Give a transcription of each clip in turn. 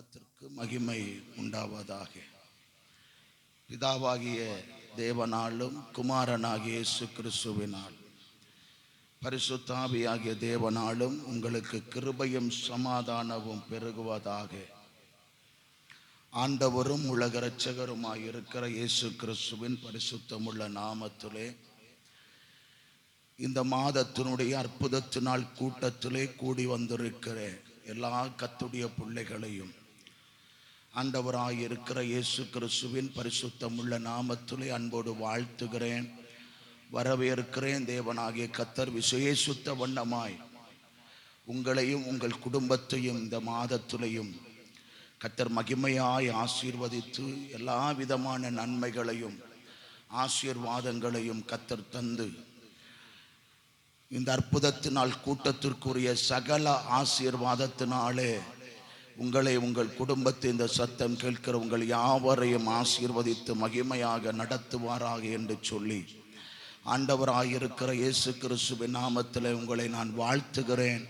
நாமத்திற்கு மகிமை உண்டாவதாக. பிதாவாகிய தேவனாலும் குமாரனாகிய இயேசு கிறிஸ்துவினால் பரிசுத்த ஆவியாகிய தேவனாலும் உங்களுக்கு கிருபையும் சமாதானமும் பெருகுவதாக. ஆண்டவரும் உலக இரட்சகருமாய் இருக்கிற இயேசு கிறிஸ்துவின் பரிசுத்தமுள்ள நாமத்திலே இந்த மாதத்தினுடைய அற்புதத்தினால் கூட்டத்திலே கூடி வந்திருக்கிற எல்லா கர்த்தருடைய பிள்ளைகளையும் ஆண்டவராய் இருக்கிற இயேசு கிறிஸ்துவின் பரிசுத்தமுள்ள நாமத்திலே அன்போடு வாழ்த்துகிறேன், வரவேற்கிறேன். தேவனாகிய கர்த்தர் விசேஷித்த வண்ணமாய் உங்களையும் உங்கள் குடும்பத்தையும் இந்த மாதத்திலையும் கர்த்தர் மகிமையாய் ஆசீர்வதித்து எல்லா விதமான நன்மைகளையும் ஆசீர்வாதங்களையும் கர்த்தர் தந்து இந்த அற்புதத்தினால் கூட்டத்திற்குரிய சகல ஆசீர்வாதத்தினாலே உங்களை உங்கள் குடும்பத்தை இந்த சத்தம் கேட்கிற உங்கள் யாவரையும் ஆசீர்வதித்து மகிமையாக நடத்துவாராக என்று சொல்லி ஆண்டவராயிருக்கிற இயேசு கிறிஸ்துவின் நாமத்தில் உங்களை நான் வாழ்த்துகிறேன்.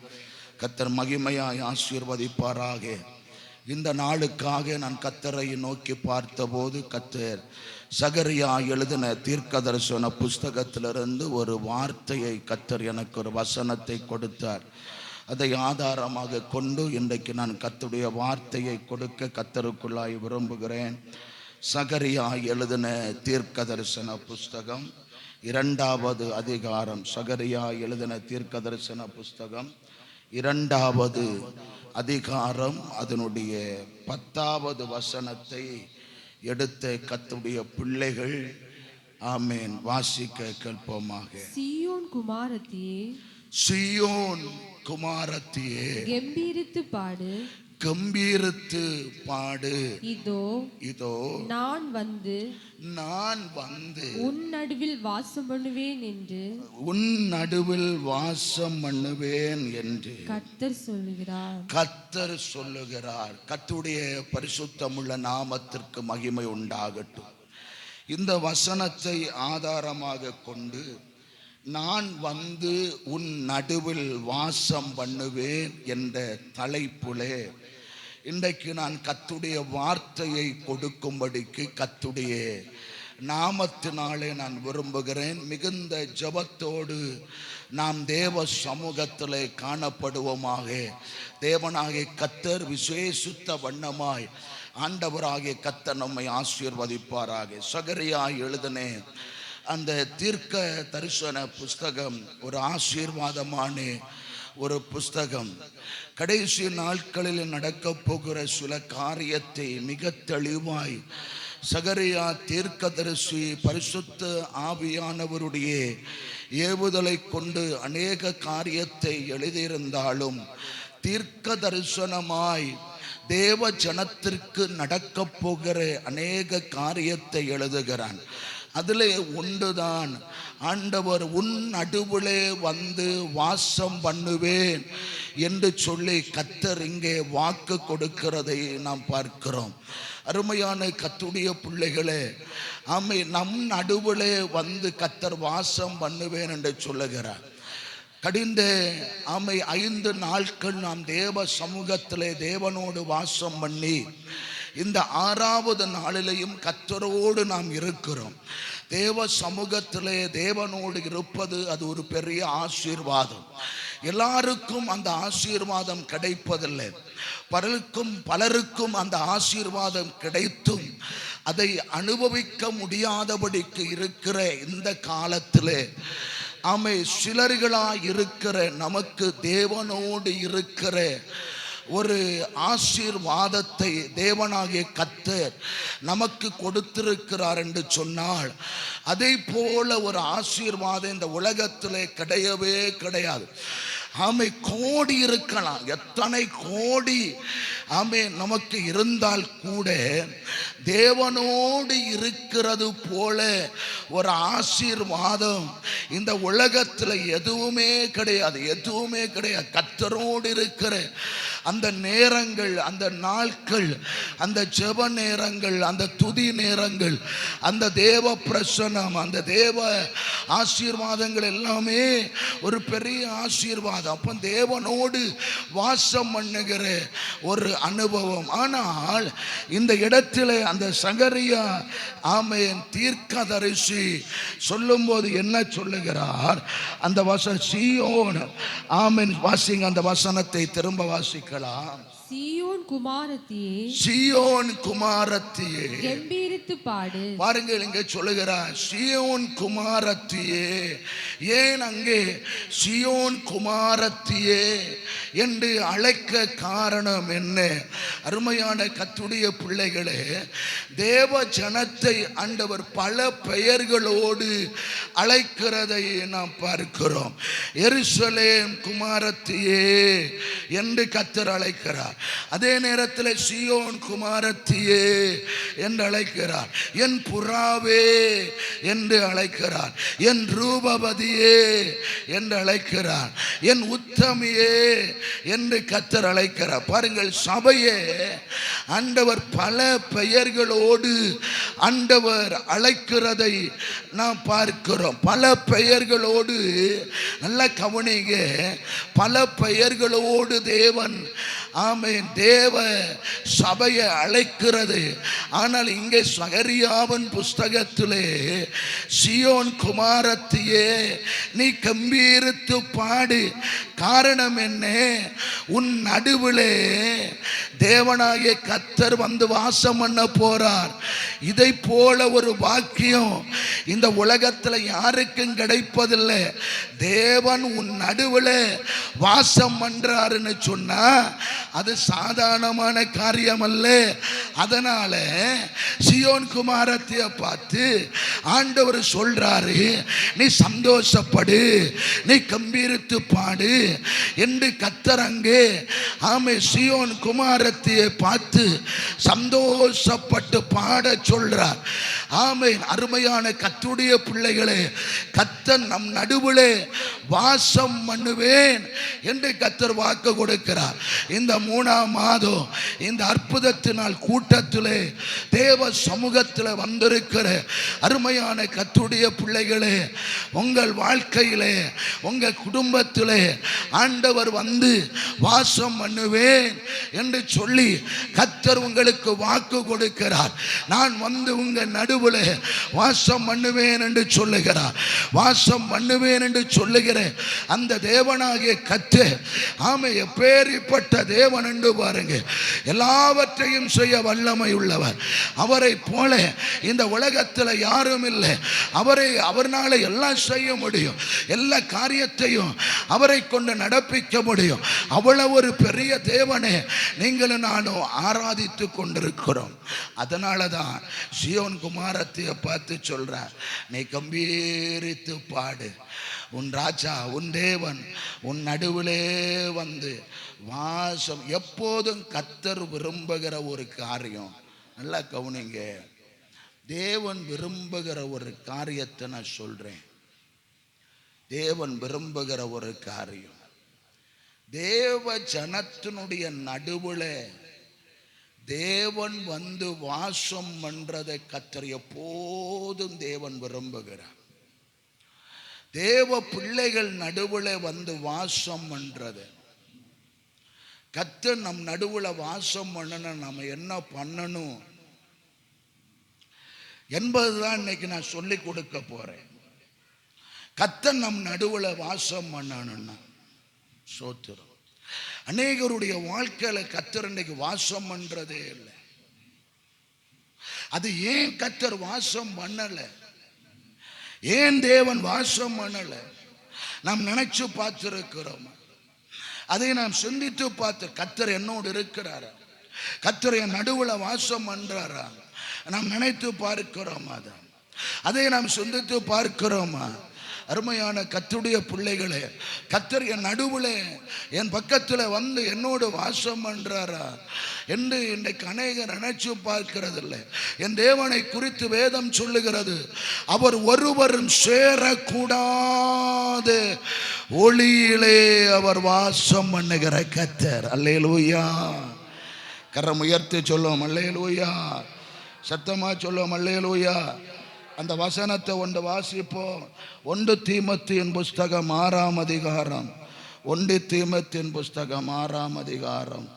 கர்த்தர் மகிமையாய் ஆசீர்வதிப்பாராக. இந்த நாளுக்காக நான் கர்த்தரை நோக்கி பார்த்தபோது கர்த்தர் சகரியா எழுதின தீர்க்க தரிசன புஸ்தகத்திலிருந்து ஒரு வார்த்தையை கர்த்தர் எனக்கு ஒரு வசனத்தை கொடுத்தார். அதை ஆதாரமாக கொண்டு இன்றைக்கு நான் கர்த்தருடைய வார்த்தையை கொடுக்க கர்த்தருக்குள்ளாய் விரும்புகிறேன். சகரியா எழுதின தீர்க்க தரிசன புஸ்தகம் 2வது அதிகாரம். சகரியா எழுதின தீர்க்க தரிசன புஸ்தகம் 2வது அதிகாரம் அதனுடைய 10வது வசனத்தை எடுத்த கர்த்தருடைய பிள்ளைகள் ஆமென் வாசிக்க கேட்போமாக. சீயோன் குமாரத்தியே, சீயோன் குமாரத்தியே, கம்பீரித்து பாடு, கம்பீரித்து பாடு. இதோ இதோ நான் வந்து உன் நடுவில் வாசம் பண்ணுவேன் என்று கர்த்தர் சொல்லுகிறார். கர்த்தருடைய பரிசுத்தமுள்ள நாமத்திற்கு மகிமை உண்டாகட்டும். இந்த வசனத்தை ஆதாரமாக கொண்டு நான் வந்து உன் நடுவில் வாசம் பண்ணுவேன் என்ற தலைப்புலே இன்றைக்கு நான் கர்த்தருடைய வார்த்தையை கொடுக்கும்படிக்கு கர்த்தருடைய நாமத்தினாலே நான் விரும்புகிறேன். மிகுந்த ஜெபத்தோடு நாம் தேவ சமூகத்திலே காணப்படுவோமாக. தேவனாகிய கர்த்தர் விசேஷித்த வண்ணமாய் ஆண்டவராகிய கர்த்தர் நம்மை ஆசீர்வதிப்பாராக. சகரியா எழுதின அந்த தீர்க்க தரிசன புஸ்தகம் ஒரு ஆசீர்வாதமான ஒரு புஸ்தகம். கடைசி நாட்களில் நடக்க போகிற சில காரியத்தை மிக தெளிவாய் சகரியா தீர்க்கதரிசி பரிசுத்த ஆவியானவருடைய ஏவுதலை கொண்டு அநேக காரியத்தை எழுதியிருந்தாலும் தீர்க்க தரிசனமாய் தேவ ஜனத்திற்கு நடக்க போகிற அநேக காரியத்தை எழுதுகிறான். அதிலே ஒன்றுதான் ஆண்டவர் உன் நடுவிலே வந்து வாசம் பண்ணுவேன் என்று சொல்லி கர்த்தர் இங்கே வாக்கு கொடுக்கிறதை நாம் பார்க்கிறோம். அருமையான கர்த்தருடைய பிள்ளைகளே, ஆமை நம் நடுவிலே வந்து கர்த்தர் வாசம் பண்ணுவேன் என்று சொல்லுகிறார். கடிந்த 5 நாட்கள் நாம் தேவ சமூகத்திலே தேவனோடு வாசம் பண்ணி இந்த 6வது நாளிலையும் கர்த்தரோடு நாம் இருக்கிறோம். தேவ சமூகத்திலே தேவனோடு இருப்பது அது ஒரு பெரிய ஆசீர்வாதம். எல்லாருக்கும் அந்த ஆசீர்வாதம் கிடைப்பதில்லை. பலருக்கும் அந்த ஆசீர்வாதம் கிடைத்தும் அதை அனுபவிக்க முடியாதபடிக்கு இருக்கிற இந்த காலத்திலே சிலர்களாய் இருக்கிற நமக்கு தேவனோடு இருக்கிற ஒரு ஆசீர்வாதத்தை தேவனாகிய கர்த்தர் நமக்கு கொடுத்திருக்கிறார் என்று சொன்னால் அதை போல ஒரு ஆசீர்வாதம் இந்த உலகத்திலே கிடையவே கிடையாது. கோடி இருக்கலாம், எத்தனை கோடி நமக்கு இருந்தால் கூட தேவனோடு இருக்கிறது போல ஒரு ஆசீர்வாதம் இந்த உலகத்தில் எதுவுமே கிடையாது. கர்த்தரோடு இருக்கிற அந்த நேரங்கள், அந்த நாட்கள், அந்த ஜெப நேரங்கள், அந்த துதி நேரங்கள், அந்த தேவ பிரசன்னம், அந்த தேவ ஆசீர்வாதங்கள் எல்லாமே ஒரு பெரிய ஆசீர்வாதம். அப்போ தேவனோடு வாசம் பண்ணுகிற ஒரு அனுபவம். ஆனால் இந்த இடத்திலே அந்த சகரியா ஆமென் தீர்க்கதரிசி சொல்லும்போது என்ன சொல்லுகிறார்? அந்த சீயோன் ஆமென் வாசிங்க, அந்த வசனத்தை திரும்ப வாசிக்கலாம். சீயோன் குமாரத்தியே, சீயோன் குமாரத்தியே கம்பீரித்து பாடு. பாருங்கள், இங்கே சொல்லுகிறார் சீயோன் குமாரத்தியே. ஏன் அங்கே சீயோன் குமாரத்தியே என்று அழைக்க காரணம் என்ன? அருமையான கர்த்தருடைய பிள்ளைகளே, தேவ ஜனத்தை ஆண்டவர் பல பெயர்களோடு அழைக்கிறதை நாம் பார்க்கிறோம். எருசலேம் குமாரத்தியே என்று கர்த்தர் அழைக்கிறார். அதே நேரத்தில் சீயோன் குமாரத்தியே என்று அழைக்கிறார். என் புறாவே என்று அழைக்கிறார். என் ரூபவதியே என்று அழைக்கிறார். என் உத்தமியே என்று கர்த்தர் அழைக்கிறார். பாருங்கள், சபையே ஆண்டவர் பல பெயர்களோடு ஆண்டவர் அழைக்கிறதை நாம் பார்க்கிறோம். பல பெயர்களோடு, நல்ல கவனிங்க, பல பெயர்களோடு தேவன் ஆமென் தேவ சபையை அழைக்கிறது. ஆனால் இங்கே சகரியாவின் புஸ்தகத்திலே சீயோன் குமாரத்தியே நீ கம்பீரித்து பாடு. காரணம் என்ன? உன் நடுவிலே தேவனாகிய கர்த்தர் வந்து வாசம் பண்ண போறார். இதை போல ஒரு பாக்கியம் இந்த உலகத்தில் யாருக்கும் கிடைப்பதில்லை. தேவன் உன் நடுவில் வாசம் பண்றாருன்னு சொன்னா அது சாதாரணமான காரியம் அல்ல. அதனால சீயோன் குமாரத்திய பார்த்து ஆண்டவர் சொல்றாரு, நீ சந்தோஷப்படு, நீ கம்பீரித்து பாடு என்று கர்த்தர் அங்கே ஆமே சீயோன் குமாரத்தியை பார்த்து சந்தோஷப்பட்டு பாட சொல்றார். ஆமென். அருமையான கர்த்தருடைய பிள்ளைகளே, கர்த்தர் நம் நடுவிலே வாசம் பண்ணுவேன் என்று கர்த்தர் வாக்கு கொடுக்கிறார். இந்த 3ஆம் மாதம் இந்த அற்புதத்தினால் கூட்டத்திலே தேவ சமூகத்தில் வந்திருக்கிற அருமையான கர்த்தருடைய பிள்ளைகளே, உங்கள் வாழ்க்கையிலே உங்கள் குடும்பத்திலே ஆண்டவர் வந்து வாசம் பண்ணுவேன் என்று சொல்லி கர்த்தர் உங்களுக்கு வாக்கு கொடுக்கிறார். நான் வந்து உங்கள் நடுவில் வாசம் பண்ணுவேன் என்று சொல்லுகிறார். வாசம் பண்ணுவேன் என்று சொல்லுகிற அந்த தேவனாகிய கர்த்தர் ஆமே எப்பேற்பட்ட தேவன் என்று பாருங்க. எல்லாவற்றையும் செய்ய வல்லமை உள்ளவர். அவரை போல இந்த உலகத்தில் யாரும் இல்லை. அவர்னால எல்லாம் செய்ய முடியும். எல்லா காரியத்தையும் அவரை கொண்டு நடப்பிக்க முடியும். அவ்வளவு ஒரு பெரிய தேவனை நீங்களும் நானும் ஆராதித்து கொண்டிருக்கிறோம். அதனால தான் சீயோன் குமாரத்தியை பார்த்து சொல்றார், நீ கம்பீரித்து பாடு. உன் ராஜா, உன் தேவன் உன் நடுவிலே வந்து வாசம். எப்போதும் கர்த்தர் விரும்புகிற ஒரு காரியம், நல்லா கவனிங்க, தேவன் விரும்புகிற ஒரு காரியத்தை நான் சொல்றேன். தேவன் விரும்புகிற ஒரு காரியம், தேவ ஜனத்தினுடைய நடுவில் தேவன் வந்து வாசம் பண்றதை கர்த்தர் எப்போதும் தேவன் விரும்புகிறார். தேவ பிள்ளைகள் நடுவில் வந்து வாசம் பண்றது. கர்த்தர் நம் நடுவில் வாசம் பண்ணணும். நம்ம என்ன பண்ணணும் என்பதுதான் இன்னைக்கு நான் சொல்லி கொடுக்க போறேன். கர்த்தர் நம் நடுவில் வாசம் பண்ணணும்னா சோத்திரம். அநேகருடைய வாழ்க்கையில கர்த்தர் இன்னைக்கு வாசம் பண்றதே இல்லை. அது ஏன் கர்த்தர் வாசம் பண்ணல? ஏன் தேவன் வாசம் பண்ணல? நாம் நினைச்சு பார்த்திருக்கிறோம். அதை நாம் சிந்தித்து பார்த்து, கர்த்தர் என்னோடு இருக்கிறாரா? கர்த்தர் என் நடுவில் வாசம் பண்றாரா? நாம் நினைத்து பார்க்கிறோம். அதை நாம் சிந்தித்து பார்க்கிறோமா? அருமையான கர்த்தருடைய பிள்ளைகளே, கர்த்தர் என் நடுவில் என் பக்கத்தில் வந்து என்னோடு வாசம் பண்றாரா என்று இன்றைக்கு அநேகர் நினைச்சு பார்க்கிறதில்லை. என் தேவனை குறித்து வேதம் சொல்லுகிறது, அவர் ஒருவரும் சேரக்கூடாது ஒளியிலே அவர் வாசம் பண்ணுகிற கர்த்தர். அல்லேலூயா. கரம் உயர்த்தி சொல்லுவோம் அல்லேலூயா. சத்தமா சொல்லுவோம் அல்லேலூயா. அந்த வசனத்தை ஒன்று வாசிப்போம். 1 தீமோத்தேயுவின் புஸ்தகம் 6ஆம் அதிகாரம், 1 தீமோத்தேயுவின் புஸ்தகம் 6ஆம் அதிகாரம்,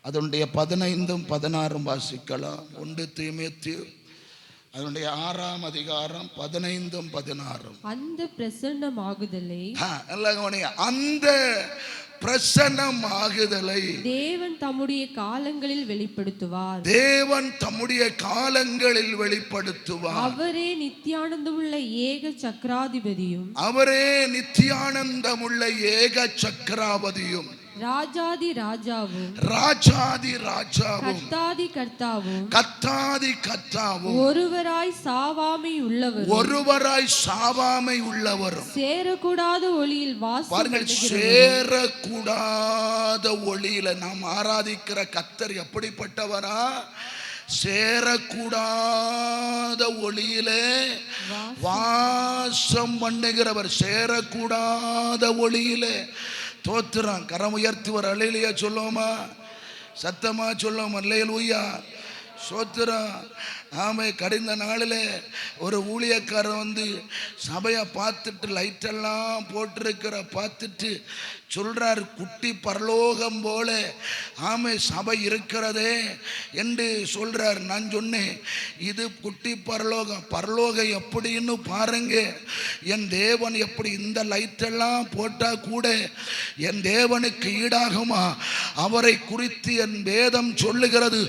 அதனுடைய 15 16 வாசிக்கலாம். 1 தீமோத்தேயு அதனுடைய 6ஆம் அதிகாரம் 15 16. அந்த பிரசன்னமாகுதலை அந்த பிரசன்னமாகுதலை தேவன் தம்முடைய காலங்களில் வெளிப்படுத்துவார். தேவன் தம்முடைய காலங்களில் வெளிப்படுத்துவார். அவரே நித்தியானந்தமுள்ள ஏக சக்கராதிபதியும், அவரே நித்தியானந்தமுள்ள ஏக சக்கராபதியும், ராஜாதி ராஜாவும், ராஜாதி ராஜாவும், கர்த்தாதி கர்த்தாவும், கர்த்தாதி கர்த்தாவும், ஒருவராய் சாவாமை உள்ளவரும், ஒருவராய் சாவாமை உள்ளவரும், சேரக்கூடாத ஒளியில் வாசம் பாருங்கள், சேரக்கூடாத ஒளியில நாம் ஆராதிக்கிற கர்த்தர் எப்படிப்பட்டவரா? சேரக்கூடாத ஒளியிலே வாசம் பண்ணுகிறவர். சேரக்கூடாத ஒளியிலே தோத்துறான். கரம் உயர்த்தி ஒரு அல்லேலூயா சொல்லுவோமா? சத்தமா சொல்லுவோம் அல்லேலூயா. சோத்திரம். ஆமை. கடிந்த நாளில் ஒரு ஊழியக்காரன் வந்து சபையை பார்த்துட்டு லைட்டெல்லாம் போட்டிருக்கிற பார்த்துட்டு சொல்றார், குட்டி பரலோகம் போல ஆமை சபை இருக்கிறதே என்று சொல்றார். நான் சொன்னேன், இது குட்டி பரலோகம். பரலோகம் எப்படின்னு பாருங்க. என் தேவன் எப்படி இந்த லைட்டெல்லாம் போட்டா கூட என் தேவனுக்கு ஈடாகுமா? அவரை குறித்து என் வேதம் சொல்லுகிறது,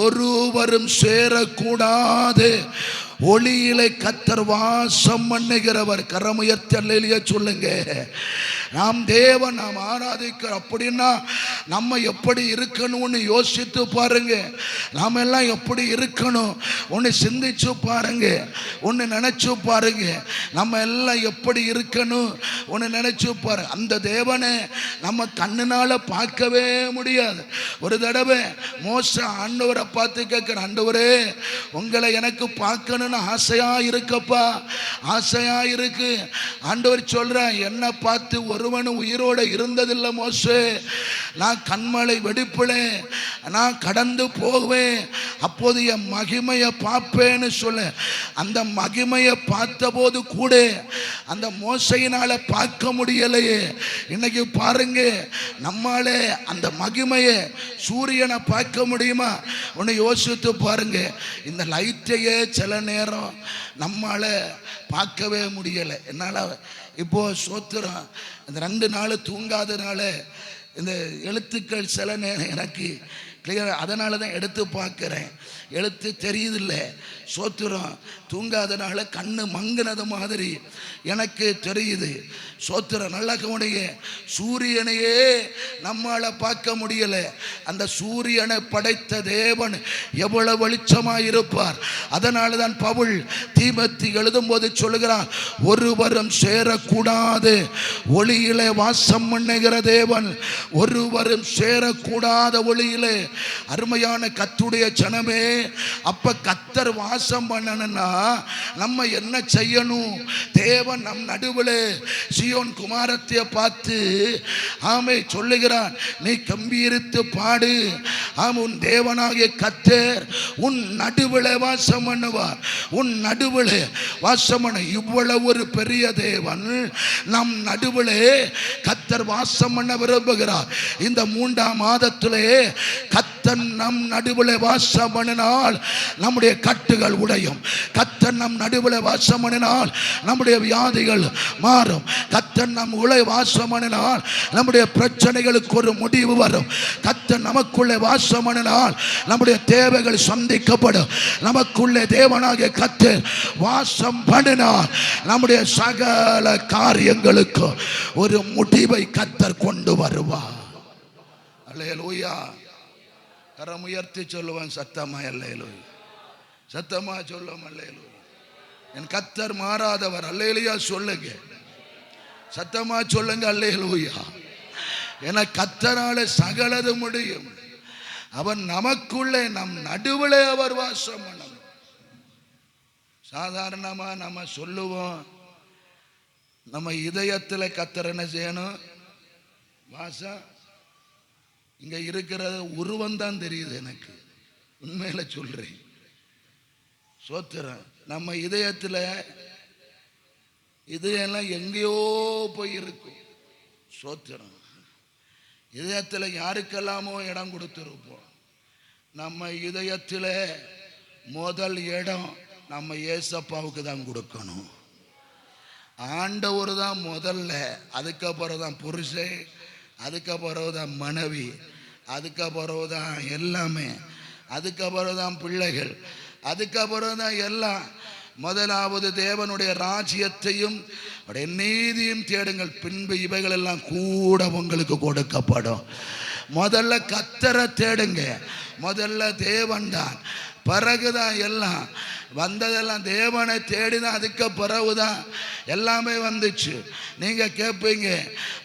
ஒருவரும் சேரக்கூடாது ஒளியிலே கர்த்தர் வாசம் பண்ணுகிறவர். கரமுயர்த்தி அல்லேலூயா சொல்லுங்க. நாம் தேவன் நாம் ஆராதிக்கிற அப்படின்னா நம்ம எப்படி இருக்கணும்னு யோசித்து பாருங்க. நாம் எல்லாம் எப்படி இருக்கணும் ஒன்று சிந்திச்சு பாருங்க, ஒன்று நினைச்சு பாருங்க. நம்ம எல்லாம் எப்படி இருக்கணும் ஒன்று நினைச்சு பாருங்க. அந்த தேவனை நம்ம கண்ணுனால பார்க்கவே முடியாது. ஒரு தடவை மோசே ஆண்டவரை பார்த்து கேட்கிற, ஆண்டவரே உங்களை எனக்கு பார்க்கணும்னு ஆசையா இருக்கப்பா, ஆசையா இருக்கு. ஆண்டவர் சொல்றேன், என்னை பார்த்து ஒருவனும் உயிரோட இருந்ததில்லை மோசே. நான் கண்மலை வெடிப்பிலே நான் கடந்து போவேன், அப்போது என் மகிமையை பார்ப்பேன்னு சொல்ல. அந்த மகிமையை பார்த்தபோது கூட அந்த மோசையினால பார்க்க முடியலையே. இன்னைக்கு பாருங்க, நம்மாலே அந்த மகிமையை சூரியனை பார்க்க முடியுமா? ஒன்று யோசித்து பாருங்க. இந்த லைட்டையே சில நேரம் நம்மால பார்க்கவே முடியலை. என்னால் இப்போ சோத்திரம் இந்த 2 நாள் தூங்காதனால இந்த எழுத்துக்கள் சில நேரம் எனக்கு கிளியர், அதனால தான் எடுத்து பார்க்குறேன். எழுத்து தெரியுதில்லை. சோத்திரம் தூங்காதனால கண்ணு மங்கினது மாதிரி எனக்கு தெரியுது. சோத்திரம் நல்ல கவனிங்க. சூரியனையே நம்மால பார்க்க முடியல. அந்த சூரியனை படைத்த தேவன் எவ்வளவு வெளிச்சமாய் இருப்பார். அதனால தான் பவுல் தீமோத்தி எழுதும் போது சொல்லுகிறார், ஒருவரும் சேரக்கூடாது ஒளியிலே வாசம் பண்ணுகிற தேவன், ஒருவரும் சேரக்கூடாத ஒளியிலே. அருமையான கர்த்தருடைய ஜனமே, அப்ப கர்த்தர் வாசம் பண்ணணும்னா நம்ம என்ன செய்யணும்? தேவன் நம் நடுவில் சீயோன் குமாரத்தியை பார்த்து ஆமை சொல்லுகிறான், நீ கம்பீரித்து பாடு. உன் தேவனாகிய கர்த்தர் உன் நடுவில் வாசம் பண்ணுவார். உன் நடுவில் வாசம் பண்ண இவ்வளவு ஒரு பெரிய தேவன் நம் நடுவில் கர்த்தர் வாசம் பண்ண விரும்புகிறார். இந்த 3ஆம் மாதத்திலே கர்த்தர் நம் நடுவில் வாசம் பண்ணினால் நம்முடைய கட்டுகள் உடையும். கர்த்தர் நம் நடுவில் வாசம் பண்ணினால் நம்முடைய வியாதிகள் மாறும். கர்த்தர் நம் உள்ள வாசம் பண்ணினால் நம்முடைய பிரச்சனைகளுக்கு ஒரு முடிவு வரும். கர்த்தர் நமக்குள்ளே வாசம் பண்ணினால் நம்முடைய தேவைகள் சந்திக்கப்படும். நமக்குள்ளே தேவனாகிய கர்த்தர் வாசம் பண்ணினால் நம்முடைய சகல காரியங்களுக்கு ஒரு முடிவை கர்த்தர் கொண்டு வருவார். அல்லேலூயா. கரம் உயர்த்தி சொல்லுவேன் சத்தமா அல்லேலூயா. சத்தமா சொல்லுவோம் அல்லேலூயா. என் கர்த்தர் மாறாதவர். அல்லேலூயா சொல்லுங்க. சத்தமா சொல்லுங்க அல்லேலூயா. என கர்த்தரால சகலது முடியும். அவர் நமக்குள்ளே நம் நடுவில் அவர் வாசம் பண்ணணும். சாதாரணமா நம்ம சொல்லுவோம், நம்ம இதயத்தில் கர்த்தர் என்ன செய்யணும்? வாசம். இங்க இருக்கிற உருவம் தான் தெரியுது எனக்கு, உண்மையில சொல்றேன். சோத்திரம். நம்ம இதயத்தில் இதயெல்லாம் எங்கேயோ போய் இருக்கும். சோத்திரம். இதயத்தில் யாருக்கெல்லாமோ இடம் கொடுத்துருப்போம். நம்ம இதயத்தில் முதல் இடம் நம்ம ஏசப்பாவுக்கு தான் கொடுக்கணும். ஆண்டவர் தான் முதல்ல, அதுக்கப்புறம் தான் புருஷன், அதுக்கப்புறம் தான் மனைவி, அதுக்கப்புறம் தான் எல்லாமே, அதுக்கப்புறம் தான் பிள்ளைகள், அதுக்கப்புறம் தான் எல்லாம். முதலாவது தேவனுடைய ராஜ்யத்தையும் நீதியும் தேடுங்கள், பின்பு இவைகள் எல்லாம் கூட உங்களுக்கு கொடுக்கப்படும். முதல்ல கர்த்தரை தேடுங்க. முதல்ல தேவன் தான், பிறகுதான் எல்லாம். வந்ததெல்லாம் தேவனை தேடிதான், அதுக்கு பிறகுதான் எல்லாமே வந்துச்சு. நீங்க கேட்பீங்க,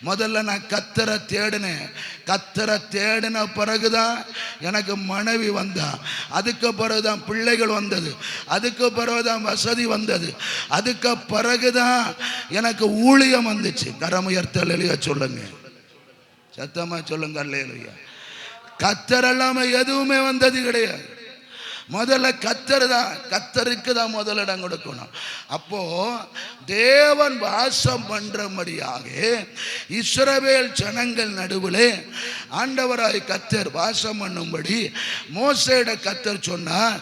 முதல்ல நான் கர்த்தரை தேடினேன், கர்த்தரை தேடின பிறகுதான் எனக்கு மனைவி வந்தா, அதுக்கு பிறகுதான் பிள்ளைகள் வந்தது, அதுக்கு பிறகுதான் வசதி வந்தது, அதுக்கு பிறகுதான் எனக்கு ஊழியம் வந்துச்சு. கரமுயர்த்தல் இல்லையா சொல்லுங்க, சத்தமா சொல்லுங்க அல்லேலூயா. கர்த்தர் எல்லாமே எதுவுமே வந்தது கிடையாது. முதல்ல கர்த்தர் தான், கர்த்தருக்கு தான் முதலிடம் கொடுக்கணும். அப்போ தேவன் வாசம் பண்றபடியாக இஸ்ரவேல் ஜனங்கள் நடுவில் ஆண்டவராய் கர்த்தர் வாசம் பண்ணும்படி மோசேயிட கர்த்தர் சொன்னார்.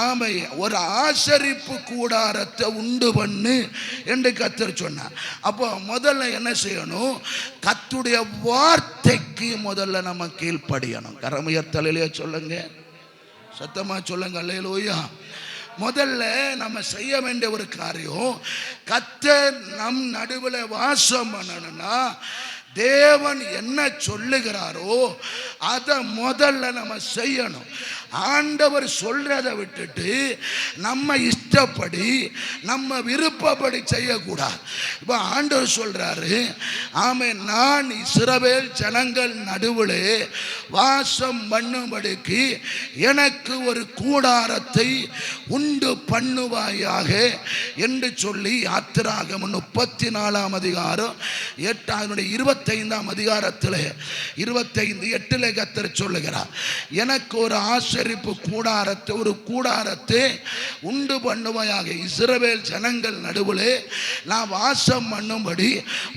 ஆமை, ஒரு ஆசரிப்பு கூடாரத்தை உண்டு பண்ணு என்று கர்த்தர் சொன்னார். அப்போ முதல்ல என்ன செய்யணும்? கர்த்தருடைய வார்த்தைக்கு முதல்ல நம்ம கீழ்ப்படியணும். கரமுயர்த்தலையிலே சொல்லுங்க, சத்தமா சொல்லுங்க அல்லேலூயா. முதல்ல நம்ம செய்ய வேண்டிய ஒரு காரியம், கர்த்தர் நம் நடுவில் வாசம் பண்ணணும்னா தேவன் என்ன சொல்லுகிறாரோ அதை முதல்ல நம்ம செய்யணும். ஆண்டவர் சொல்றதை விட்டுட்டு நம்ம இஷ்டப்படி நம்ம விருப்பப்படி செய்யக்கூடாது. இப்போ ஆண்டவர் சொல்றாரு, ஆமே, நான் இஸ்ரவேல் ஜனங்கள் நடுவில் வாசம் பண்ணும்படிக்கு எனக்கு ஒரு கூடாரத்தை உண்டு பண்ணுவாயாக என்று சொல்லி யாத்திராகமம் 34 அதிகாரம் 25 அதிகாரத்தில் 25:8 கர்த்தர் சொல்லுகிறார், எனக்கு ஒரு ஆசரிப்பு கூடாரத்தை, ஒரு கூடாரத்தை உண்டு பண்ணுவாயாக, இஸ்ரவேல் ஜனங்கள் நடுவில் நான் வாசம் பண்ணும்படி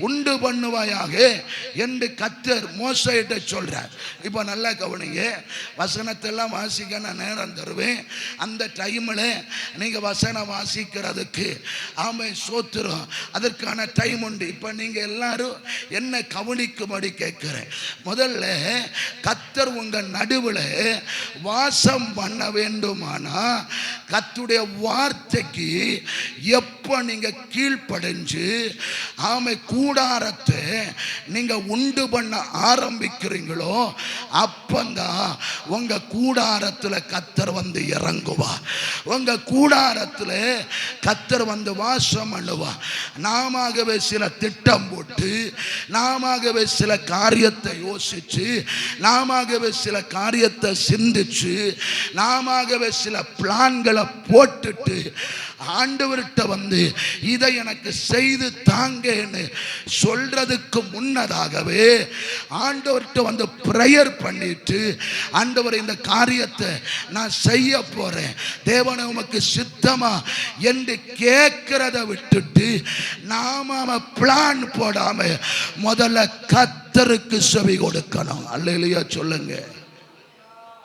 உண்டு பண்ணுவாயாக என்று கர்த்தர் மோசேயிட்ட சொல்றார். இப்போ நல்லா கவனிங்க, வசனத்தெல்லாம் வாசிக்க நான் நேரம் தருவேன். அந்த டைமில் நீங்க வசனம் வாசிக்கிறதுக்கு ஆமை சோத்திரம், அதற்கான டைம் உண்டு. இப்போ நீங்க எல்லாரும் என்ன கவனிக்கும்படி கேட்கிறேன். முதல்ல கர்த்தர் உங்க நடுவில் வாசம் பண்ண வேண்டுமானா கர்த்தருடைய வார்த்தைக்கு எப்ப நீங்க கீழ்ப்படிஞ்சு ஆமை கூடாரத்தை நீங்க உண்டு பண்ண ஆரம்பிக்கிறீங்களோ அப்பந்தான் உங்க கூடாரத்தில் கர்த்தர் வந்து இறங்குவா. உங்க கூடாரத்தில் கர்த்தர் வந்து வாசம் பண்ணுவா. நாமவே சில திட்டம் போட்டு, நாமவே சில காரியத்தை யோசிச்சு, நாமவே சில காரியத்தை சிந்திச்சு, நாமவே சில பிளான்களை போட்டுட்டு ஆண்டவர்கிட்ட வந்து இதை எனக்கு செய்து தாங்கன்னு சொல்றதுக்கு முன்னதாகவே ஆண்டவர்கிட்ட வந்து பிரேயர் பண்ணிட்டு, ஆண்டவர் இந்த காரியத்தை நான் செய்ய போறேன், தேவனே உமக்கு சித்தமா என்று கேட்கிறத விட்டுட்டு நாம பிளான் போடாம முதல்ல கர்த்தருக்கு செவி கொடுக்கணும். அல்லேலூயா சொல்லுங்க,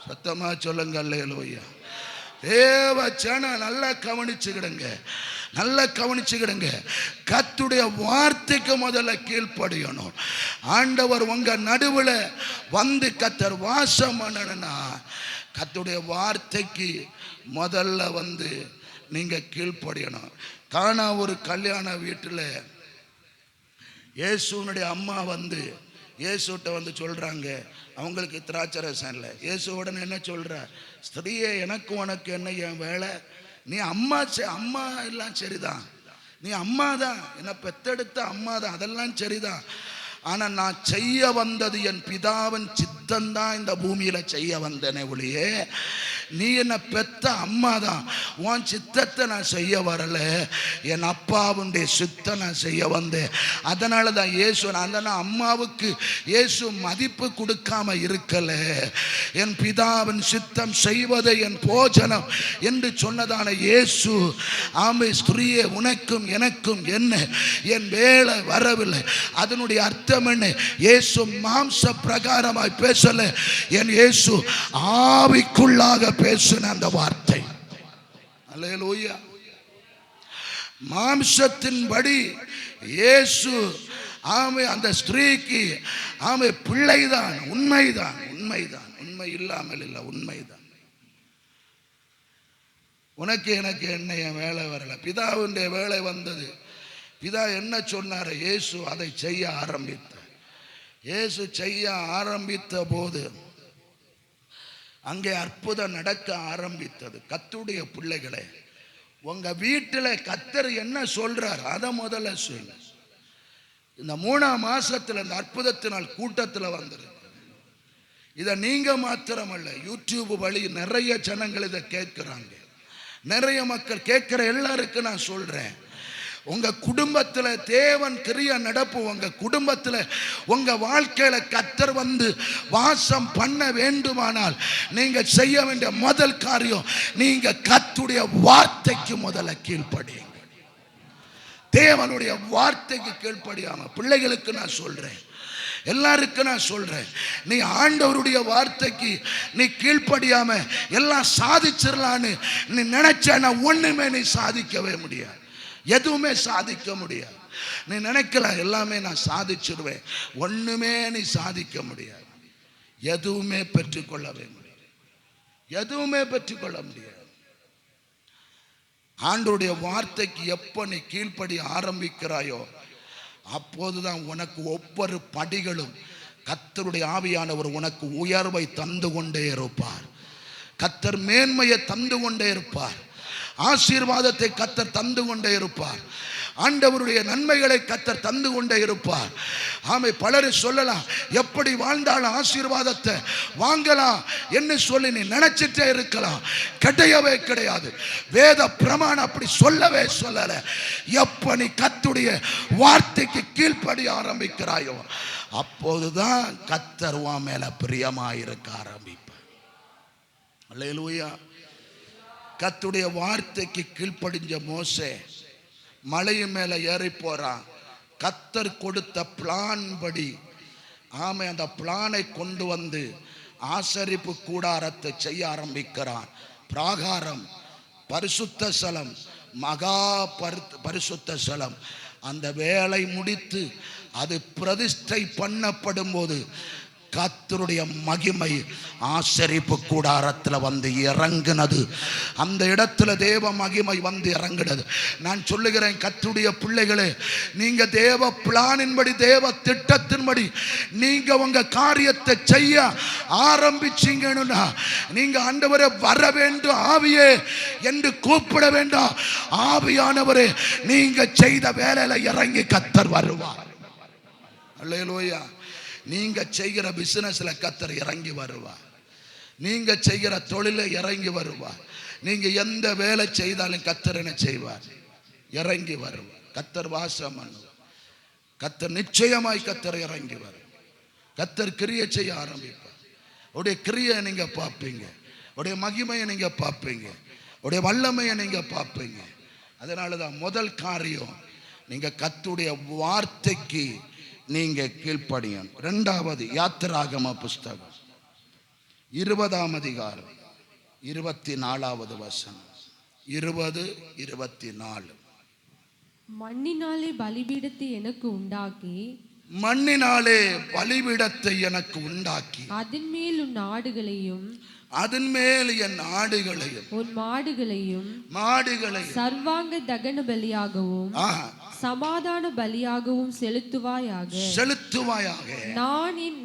சத்தமா சொல்லுங்க அல்லேலூயா. தேவ ஜனம் நல்லா கவனிச்சுக்கிடுங்க, நல்லா கவனிச்சுக்கிடுங்க. கர்த்தருடைய வார்த்தைக்கு முதல்ல கீழ்ப்படியணும். ஆண்டவர் உங்க நடுவில் வந்து கர்த்தர் வாசம் பண்ணணும்னா கர்த்தருடைய வார்த்தைக்கு முதல்ல வந்து நீங்க கீழ்ப்படியணும். கானா ஒரு கல்யாண வீட்டில் இயேசுனுடைய அம்மா வந்து இயேசுட்ட வந்து சொல்றாங்க, அவங்களுக்கு திராட்சரசம் இல்லை. இயேசு உடனே என்ன சொல்றார்? ஸ்திரீயே, எனக்கு உனக்கு என்ன என் வேலை? நீ அம்மா எல்லாம் சரிதான், நீ அம்மா தான், என்னை பெத்தெடுத்த அம்மா தான், அதெல்லாம் சரிதான். ஆனா நான் செய்ய வந்தது என் பிதாவின் சித்தம்தான் இந்த பூமியில செய்ய வந்தேனே ஒழியே, நீ என்ன பெத்த அம்மா தான், உன் சித்தத்தை நான் செய்ய வரல, என் அப்பாவுடைய சித்தத்தை நான் செய்ய வந்தேன். அதனால தான் இயேசு, அந்த அம்மாவுக்கு இயேசு மதிப்பு கொடுக்காம இருக்கல. என் பிதாவின் சித்தம் செய்வதை என் போஜனம் என்று சொன்னதான இயேசு, ஆமை ஸ்திரீயே உனக்கும் எனக்கும் என்ன, என் வேலை வரவில்லை. அதனுடைய அர்த்தம் என்ன? இயேசு மாம்ச பிரகாரமாய் பேசல, என் இயேசு ஆவிக்குள்ளாக பேசின அந்த வார்த்தை. அல்லேலூயா. மாம்சத்தின்படி இயேசு ஆமை அந்த ஸ்திரீக்கு ஆமை பிள்ளைதான். உண்மைதான், உண்மைதான், உண்மை இல்லாமல் இல்லை, உண்மைதான். உனக்கு எனக்கு என்ன, என் வேலை வரல, பிதாவுடைய வேலை வந்தது. பிதா என்ன சொன்னார்? இயேசு அதை செய்ய ஆரம்பித்தார். இயேசு செய்ய ஆரம்பித்த போது அங்கே அற்புதம் நடக்க ஆரம்பித்தது. கர்த்தருடைய பிள்ளைகளே, உங்க வீட்டில் கர்த்தர் என்ன சொல்றார் அதை முதல்ல சொல்லு. இந்த 3ஆம் மாசத்துல இந்த அற்புதத்தினால் கூட்டத்தில் வந்துரு. இதை நீங்க மாத்திரமல்ல, யூடியூப் வழி நிறைய ஜனங்கள் இதை கேட்கிறாங்க. நிறைய மக்கள் கேட்கிற எல்லாருக்கும் நான் சொல்றேன், உங்க குடும்பத்தில் தேவன் கிரியை நடப்பு. உங்க குடும்பத்தில் உங்க வாழ்க்கையில கர்த்தர் வந்து வாசம் பண்ண வேண்டுமானால் நீங்க செய்ய வேண்டிய முதல் காரியம், நீங்க கர்த்தருடைய வார்த்தைக்கு முதல்ல கீழ்ப்படியுங்க. தேவனுடைய வார்த்தைக்கு கீழ்ப்படியாம பிள்ளைகளுக்கு நான் சொல்றேன், எல்லாருக்கும் நான் சொல்றேன், நீ ஆண்டவருடைய வார்த்தைக்கு நீ கீழ்ப்படியாம எல்லாம் சாதிச்சிடலான்னு நீ நினைச்சா ஒண்ணுமே நீ சாதிக்கவே முடியாது. எதுவுமே சாதிக்க முடியாது. நீ நினைக்கலாம் எல்லாமே நான் சாதிச்சிடுவேன், ஒண்ணுமே நீ சாதிக்க முடியாது. எதுவுமே பெற்றுக்கொள்ளவே முடியாது, எதுவுமே பெற்றுக்கொள்ள முடியாது. ஆண்டவருடைய வார்த்தைக்கு எப்ப நீ கீழ்ப்படி ஆரம்பிக்கிறாயோ அப்போதுதான் உனக்கு ஒவ்வொரு படிகளும் கர்த்தருடைய ஆவியானவர் உனக்கு உயர்வை தந்து கொண்டே இருப்பார். கர்த்தர் மேன்மையை தந்து கொண்டே இருப்பார். ஆசீர்வாதத்தை கர்த்தர் தந்து கொண்டே இருப்பார். ஆண்டவருடைய நன்மைகளை கர்த்தர் தந்து கொண்டே இருப்பார். ஆமை பலர் சொல்லலாம், எப்படி வாழ்ந்தாலும் ஆசீர்வாதத்தை வாங்கலாம் என்று சொல்லி நீ நினைச்சிட்டே இருக்கலாம். கிடையவே கிடையாது. வேத பிரமாணம் அப்படி சொல்லவே சொல்லல. எப்ப நீ கர்த்தருடைய வார்த்தைக்கு கீழ்ப்படி ஆரம்பிக்கிறாயோ அப்போதுதான் கர்த்தர் உன் மேல பிரியமாயிருக்க ஆரம்பிப்பார். அல்லேலூயா. கர்த்தருடைய வார்த்தைக்கு கீழ்ப்படிஞ்ச மோசே மலையின் மேல ஏறி போறான். கர்த்தர் கொடுத்த பிளான் படி ஆமை அந்த பிளானை கொண்டு வந்து ஆசரிப்பு கூடாரத்தை செய்ய ஆரம்பிக்கிறான். பிராகாரம், பரிசுத்த ஸ்தலம், மகா பரிசுத்த ஸ்தலம். அந்த வேலை முடித்து அது பிரதிஷ்டை பண்ணப்படும் போது கர்த்தருடைய மகிமை ஆசரிப்பு கூடாரத்தில் வந்து இறங்குனது. அந்த இடத்துல தேவ மகிமை வந்து இறங்குனது. நான் சொல்லுகிறேன், கர்த்தருடைய பிள்ளைகளே, நீங்க தேவ பிளானின்படி, தேவ திட்டத்தின்படி நீங்க உங்க காரியத்தை செய்ய ஆரம்பிச்சீங்கன்னா நீங்க ஆண்டவரே வர வேண்டும் ஆவியே என்று கூப்பிட வேண்டாம். ஆவியானவரே நீங்க செய்த வேலையில இறங்கி கர்த்தர் வருவார். அல்லேலூயா. நீங்க செய்கிற பிசினஸ்ல கர்த்தர் இறங்கி வருவார். நீங்க செய்கிற தொழில இறங்கி வருவார். நீங்க எந்த வேலை செய்தாலும் கர்த்தர் என்ன செய்வார்? இறங்கி வருவார். கர்த்தர் வாசம் பண்ணுவார். கர்த்தர் நிச்சயமாய் கர்த்தர் இறங்கி வரும். கர்த்தர் கிரியை செய்ய ஆரம்பிப்பார். உடைய கிரியை நீங்க பார்ப்பீங்க, உடைய மகிமையை நீங்க பார்ப்பீங்க, உடைய வல்லமையை நீங்க பார்ப்பீங்க. அதனாலதான் முதல் காரியம், நீங்க கர்த்தருடைய வார்த்தைக்கு நீங்க கீழ்ப்படியும். 2வது யாத்திராகம புஸ்தகம் 20ஆம் அதிகாரம் 24வது வசனம். 20:24. மண்ணினாலே பலிபீடத்தை எனக்கு உண்டாக்கி, மண்ணினாலே பலிபீடத்தை எனக்கு உண்டாக்கி, அதன் மேல் உன் ஆடுகளையும், அதன் மேல் என் ஆடுகளையும், உன் மாடுகளையும் மாடுகளையும் சர்வாங்க தகன பலியாகவும் சமாதான பலியாகவும் செலுத்துவாயாக. நான் என்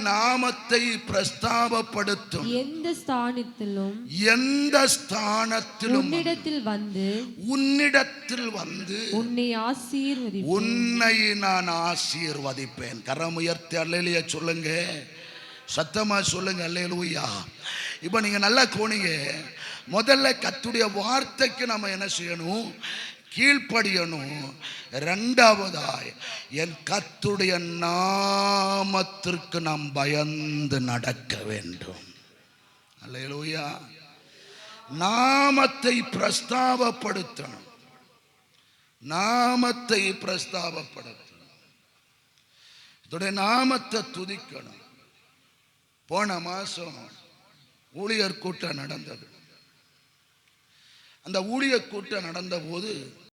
நாமத்தை பிரஸ்தாபப்படுத்தும் எந்த ஸ்தானத்திலும் உன்னிடத்தில் வந்து உன்னை நான் ஆசீர்வதிப்பேன். கரம் உயர்த்தி அல்லேலூயா சொல்லுங்க, சத்தமா சொல்லுங்க அல்லேலூயா. இப்போ நீங்க நல்லா கோணிங்க. முதல்ல கர்த்தருடைய வார்த்தைக்கு நம்ம என்ன செய்யணும்? கீழ்ப்படியணும். இரண்டாவதாய் என் கர்த்தருடைய நாமத்திற்கு நாம் பயந்து நடக்க வேண்டும். அல்லேலூயா. நாமத்தை பிரஸ்தாபப்படுத்தணும். இதோடைய நாமத்தை துதிக்கணும். போன மாசம் ஊழியர் கூட்டம் நடந்தது. அந்த ஊழியர் கூட்டம் நடந்த போது